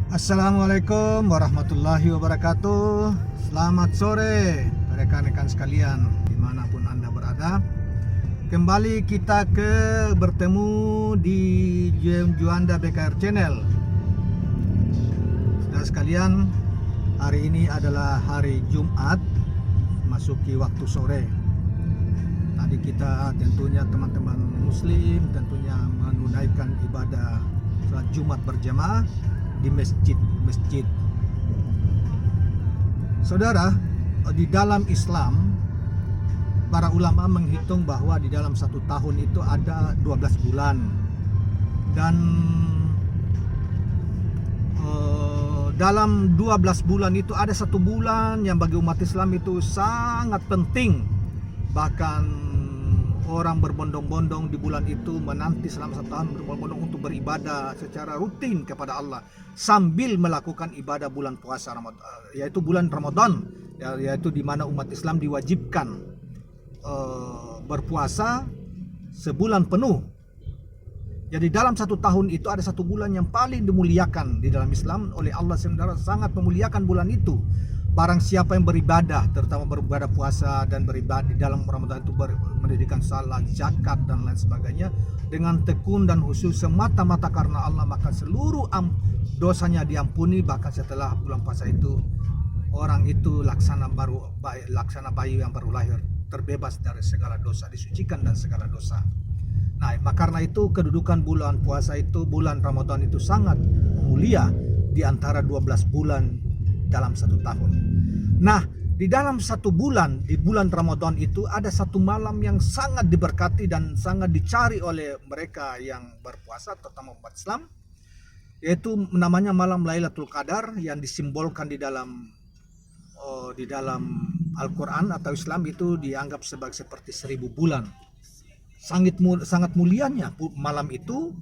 Assalamualaikum warahmatullahi wabarakatuh. Selamat sore rekan-rekan sekalian dimanapun Anda berada. Kembali kita bertemu di Juanda BKR Channel. Saudara sekalian, hari ini adalah hari Jumat, masuki waktu sore. Tadi kita tentunya teman-teman muslim tentunya menunaikan ibadah salat Jumat berjamaah di masjid. Saudara, di dalam Islam para ulama menghitung bahwa di dalam satu tahun itu ada 12 bulan, dan dalam 12 bulan itu ada satu bulan yang bagi umat Islam itu sangat penting. Bahkan orang berbondong-bondong di bulan itu menanti selama satu tahun, berbondong-bondong untuk beribadah secara rutin kepada Allah sambil melakukan ibadah bulan puasa Ramadan, yaitu bulan Ramadan, yaitu di mana umat Islam diwajibkan berpuasa sebulan penuh. Jadi dalam satu tahun itu ada satu bulan yang paling dimuliakan di dalam Islam oleh Allah SWT, sangat memuliakan bulan itu. Barang siapa yang beribadah, terutama beribadah puasa dan beribadah di dalam Ramadan itu, mendirikan salat, zakat dan lain sebagainya dengan tekun dan khusyuk semata-mata karena Allah, maka seluruh dosanya diampuni. Bahkan setelah bulan puasa itu, orang itu laksana bayi yang baru lahir, terbebas dari segala dosa, disucikan dari segala dosa. Nah, karena itu kedudukan bulan puasa itu, bulan Ramadan itu sangat mulia di antara 12 bulan dalam satu tahun. Nah, di dalam satu bulan, di bulan Ramadan itu ada satu malam yang sangat diberkati dan sangat dicari oleh mereka yang berpuasa, terutama umat Islam, yaitu namanya malam Lailatul Qadar, yang disimbolkan di dalam Al-Quran atau Islam itu dianggap seperti 1000 bulan. Sangat mulianya malam itu,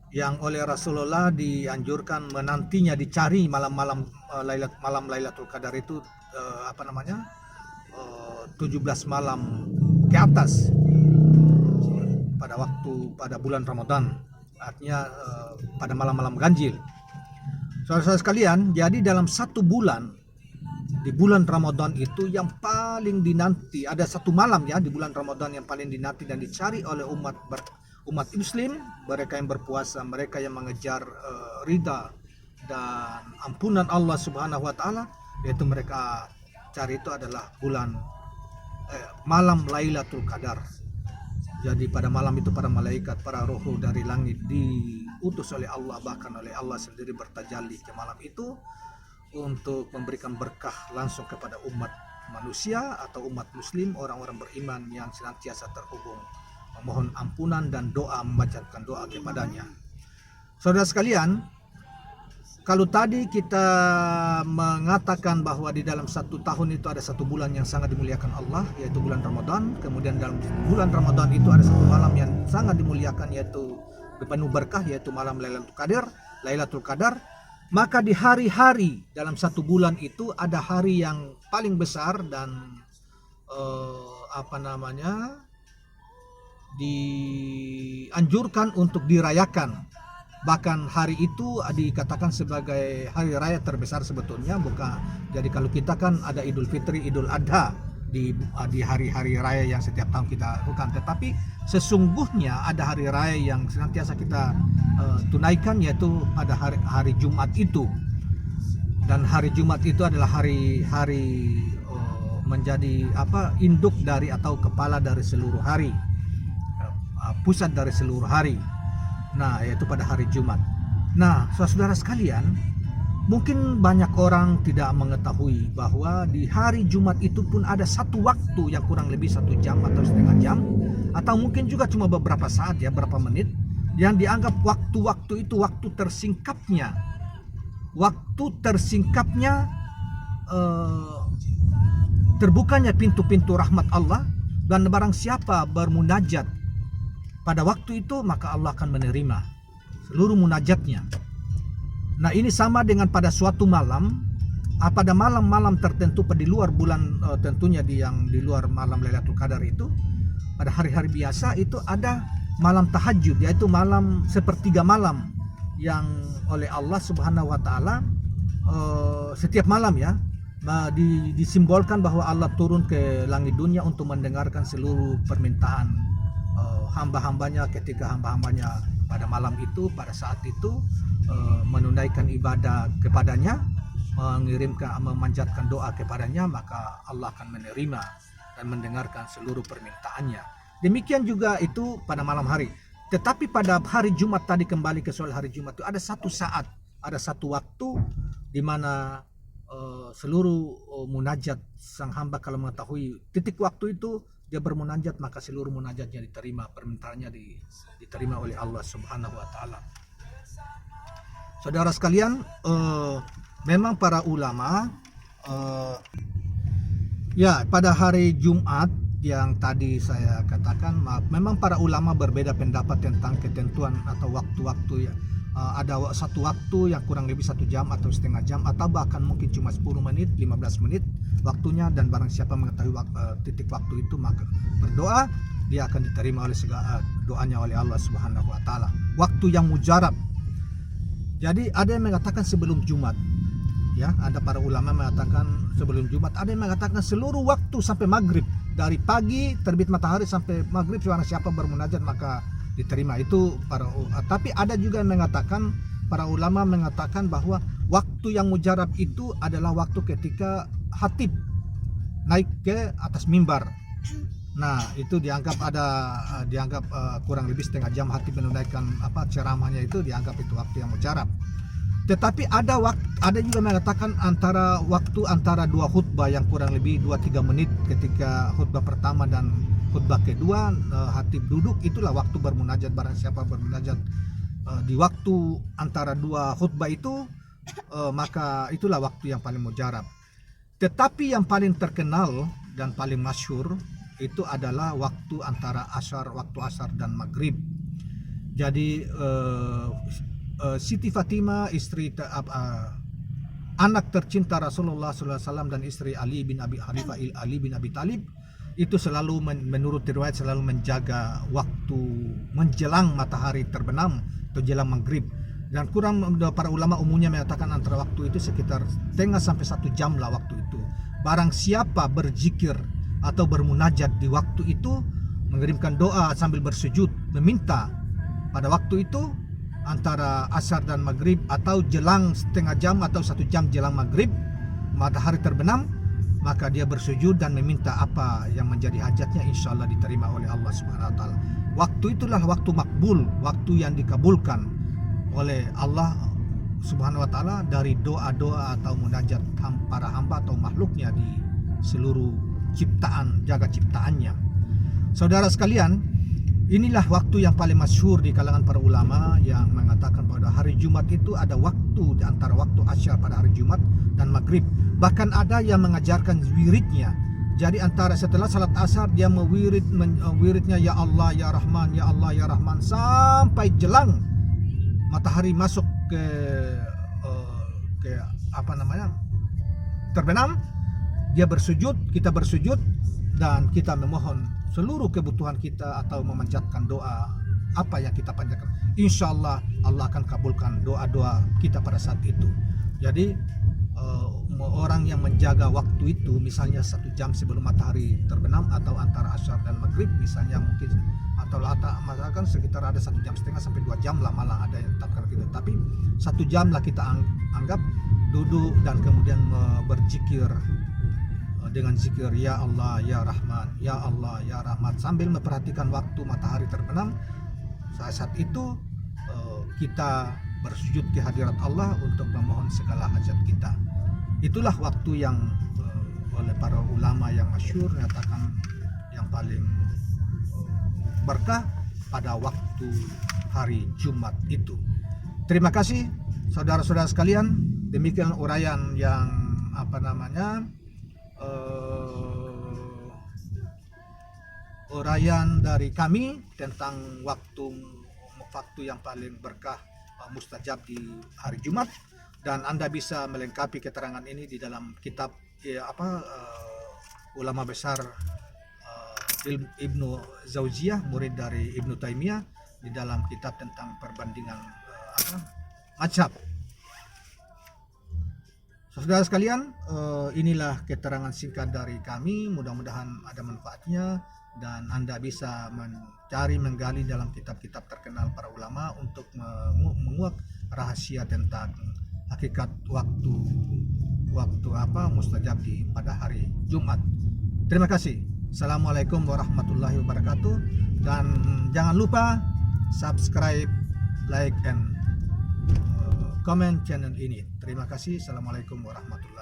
yang oleh Rasulullah dianjurkan menantinya, dicari malam Lailatul Qadar itu 17 malam ke atas pada bulan Ramadan, artinya pada malam-malam ganjil. Saudara-saudara sekalian, jadi dalam satu bulan di bulan Ramadan itu yang paling dinanti, ada satu malam ya di bulan Ramadan yang paling dinanti dan dicari oleh umat muslim, mereka yang berpuasa, mereka yang mengejar ridha dan ampunan Allah Subhanahu wa taala, yaitu mereka cari itu adalah malam Lailatul Qadar. Jadi pada malam itu para malaikat, para roh dari langit diutus oleh Allah, bahkan oleh Allah sendiri bertajalli ke malam itu untuk memberikan berkah langsung kepada umat manusia atau umat muslim, orang-orang beriman yang senantiasa terhubung memohon ampunan dan doa, membacakan doa kepadanya. Saudara sekalian, kalau tadi kita mengatakan bahwa di dalam satu tahun itu ada satu bulan yang sangat dimuliakan Allah, yaitu bulan Ramadan. Kemudian dalam bulan Ramadan itu ada satu malam yang sangat dimuliakan, yaitu penuh berkah, yaitu malam Lailatul Qadar. Maka di hari-hari dalam satu bulan itu ada hari yang paling besar dan dianjurkan untuk dirayakan. Bahkan hari itu dikatakan sebagai hari raya terbesar sebetulnya, bukan. Jadi kalau kita kan ada Idul Fitri, Idul Adha di hari-hari raya yang setiap tahun kita lakukan, tetapi sesungguhnya ada hari raya yang senantiasa kita tunaikan, yaitu pada hari Jumat itu. Dan hari Jumat itu adalah hari menjadi induk dari atau kepala dari seluruh hari, pusat dari seluruh hari. Nah, yaitu pada hari Jumat. Nah, saudara sekalian, mungkin banyak orang tidak mengetahui bahwa di hari Jumat itu pun ada satu waktu yang kurang lebih 1 jam atau setengah jam, atau mungkin juga cuma beberapa saat ya, berapa menit, yang dianggap waktu-waktu itu waktu tersingkapnya terbukanya pintu-pintu rahmat Allah, dan barang siapa bermunajat pada waktu itu maka Allah akan menerima seluruh munajatnya. Nah, ini sama dengan pada suatu malam, pada malam-malam tertentu di luar bulan, tentunya yang di luar malam Lailatul Qadar itu, pada hari-hari biasa itu ada malam tahajud, yaitu malam sepertiga malam yang oleh Allah Subhanahu wa taala setiap malam ya disimbolkan bahwa Allah turun ke langit dunia untuk mendengarkan seluruh permintaan hamba-hambanya ketika hamba-hambanya pada malam itu, pada saat itu menunaikan ibadah kepadanya, mengirimkan, memanjatkan doa kepadanya, maka Allah akan menerima dan mendengarkan seluruh permintaannya. Demikian juga itu pada malam hari. Tetapi pada hari Jumat tadi, kembali ke soal hari Jumat itu, ada satu saat, ada satu waktu di mana seluruh munajat sang hamba, kalau mengetahui titik waktu itu dia bermunajat, maka seluruh munajatnya diterima, permintaannya diterima oleh Allah Subhanahu wa taala. Saudara sekalian, memang para ulama ya pada hari Jumat yang tadi saya katakan, memang para ulama berbeda pendapat tentang ketentuan atau waktu-waktu ya. Ada satu waktu yang kurang lebih 1 jam atau setengah jam, atau bahkan mungkin cuma 10 menit, 15 menit waktunya, dan barang siapa mengetahui titik waktu itu maka berdoa, dia akan diterima oleh segala doanya oleh Allah Subhanahu wa taala. Waktu yang mujarab. Jadi ada yang mengatakan sebelum Jumat. Ya, ada para ulama mengatakan sebelum Jumat, ada yang mengatakan seluruh waktu sampai maghrib, dari pagi terbit matahari sampai maghrib, barang siapa bermunajat maka diterima. Itu tapi ada juga yang mengatakan, para ulama mengatakan bahwa waktu yang mujarab itu adalah waktu ketika khatib naik ke atas mimbar. Nah, itu dianggap kurang lebih setengah jam khatib menunaikan ceramahnya, itu dianggap itu waktu yang mujarab. Tetapi ada juga mengatakan waktu antara dua khutbah yang kurang lebih 2-3 menit, ketika khutbah pertama dan khutbah kedua, khatib duduk, itulah waktu bermunajat. Barang siapa bermunajat di waktu antara dua khutbah itu, maka itulah waktu yang paling mujarab. Tetapi yang paling terkenal dan paling masyhur itu adalah waktu antara waktu asar dan maghrib. Jadi Siti Fatimah, istri anak tercinta Rasulullah SAW dan istri Ali bin Abi Thalib, itu selalu menurut riwayat selalu menjaga waktu menjelang matahari terbenam atau jelang maghrib. Dan para ulama umumnya mengatakan antara waktu itu sekitar setengah sampai 1 jam lah waktu itu. Barang siapa berzikir atau bermunajat di waktu itu, mengirimkan doa sambil bersujud, meminta pada waktu itu antara asar dan maghrib, atau jelang setengah jam atau 1 jam jelang maghrib matahari terbenam, maka dia bersujud dan meminta apa yang menjadi hajatnya, insya Allah diterima oleh Allah Subhanahu wa taala. Waktu itulah waktu makbul, waktu yang dikabulkan oleh Allah Subhanahu wa taala dari doa-doa atau munajat para hamba atau makhluknya di seluruh ciptaan, jaga ciptaannya. Saudara sekalian, inilah waktu yang paling masyhur di kalangan para ulama yang mengatakan pada hari Jumat itu ada waktu di antara waktu asyar pada hari Jumat dan maghrib. Bahkan ada yang mengajarkan wiridnya. Jadi antara setelah salat asar dia wiridnya ya Allah ya Rahman, ya Allah ya Rahman, sampai jelang matahari masuk ke terbenam. Dia bersujud, kita bersujud, dan kita memohon seluruh kebutuhan kita atau memanjatkan doa apa yang kita panjatkan. Insya Allah Allah akan kabulkan doa-doa kita pada saat itu. Jadi orang yang menjaga waktu itu, misalnya 1 jam sebelum matahari terbenam atau antara asyar dan maghrib misalnya, mungkin atau misalkan sekitar ada 1 jam setengah sampai 2 jam lah, malah ada yang tetapkan gitu. Tapi 1 jam lah kita anggap duduk dan kemudian berzikir dengan zikir ya Allah ya Rahman, ya Allah ya Rahman, sambil memperhatikan waktu matahari terbenam. Saat itu kita bersujud ke hadirat Allah untuk memohon segala hajat kita. Itulah waktu yang oleh para ulama yang masyhur nyatakan yang paling berkah pada waktu hari Jumat itu. Terima kasih saudara-saudara sekalian. Demikian uraian yang uraian dari kami tentang waktu yang paling berkah, mustajab di hari Jumat. Dan Anda bisa melengkapi keterangan ini di dalam kitab ulama besar Ibnu Zaujiyah, murid dari Ibnu Taimiyah, di dalam kitab tentang perbandingan Acap. Saudara sekalian, inilah keterangan singkat dari kami. Mudah-mudahan ada manfaatnya dan Anda bisa menggali dalam kitab-kitab terkenal para ulama untuk menguak rahasia tentang hakikat waktu mustajab pada hari Jumat. Terima kasih. Assalamualaikum warahmatullahi wabarakatuh, dan jangan lupa subscribe, like, and comment channel ini. Terima kasih. Assalamualaikum warahmatullahi wabarakatuh.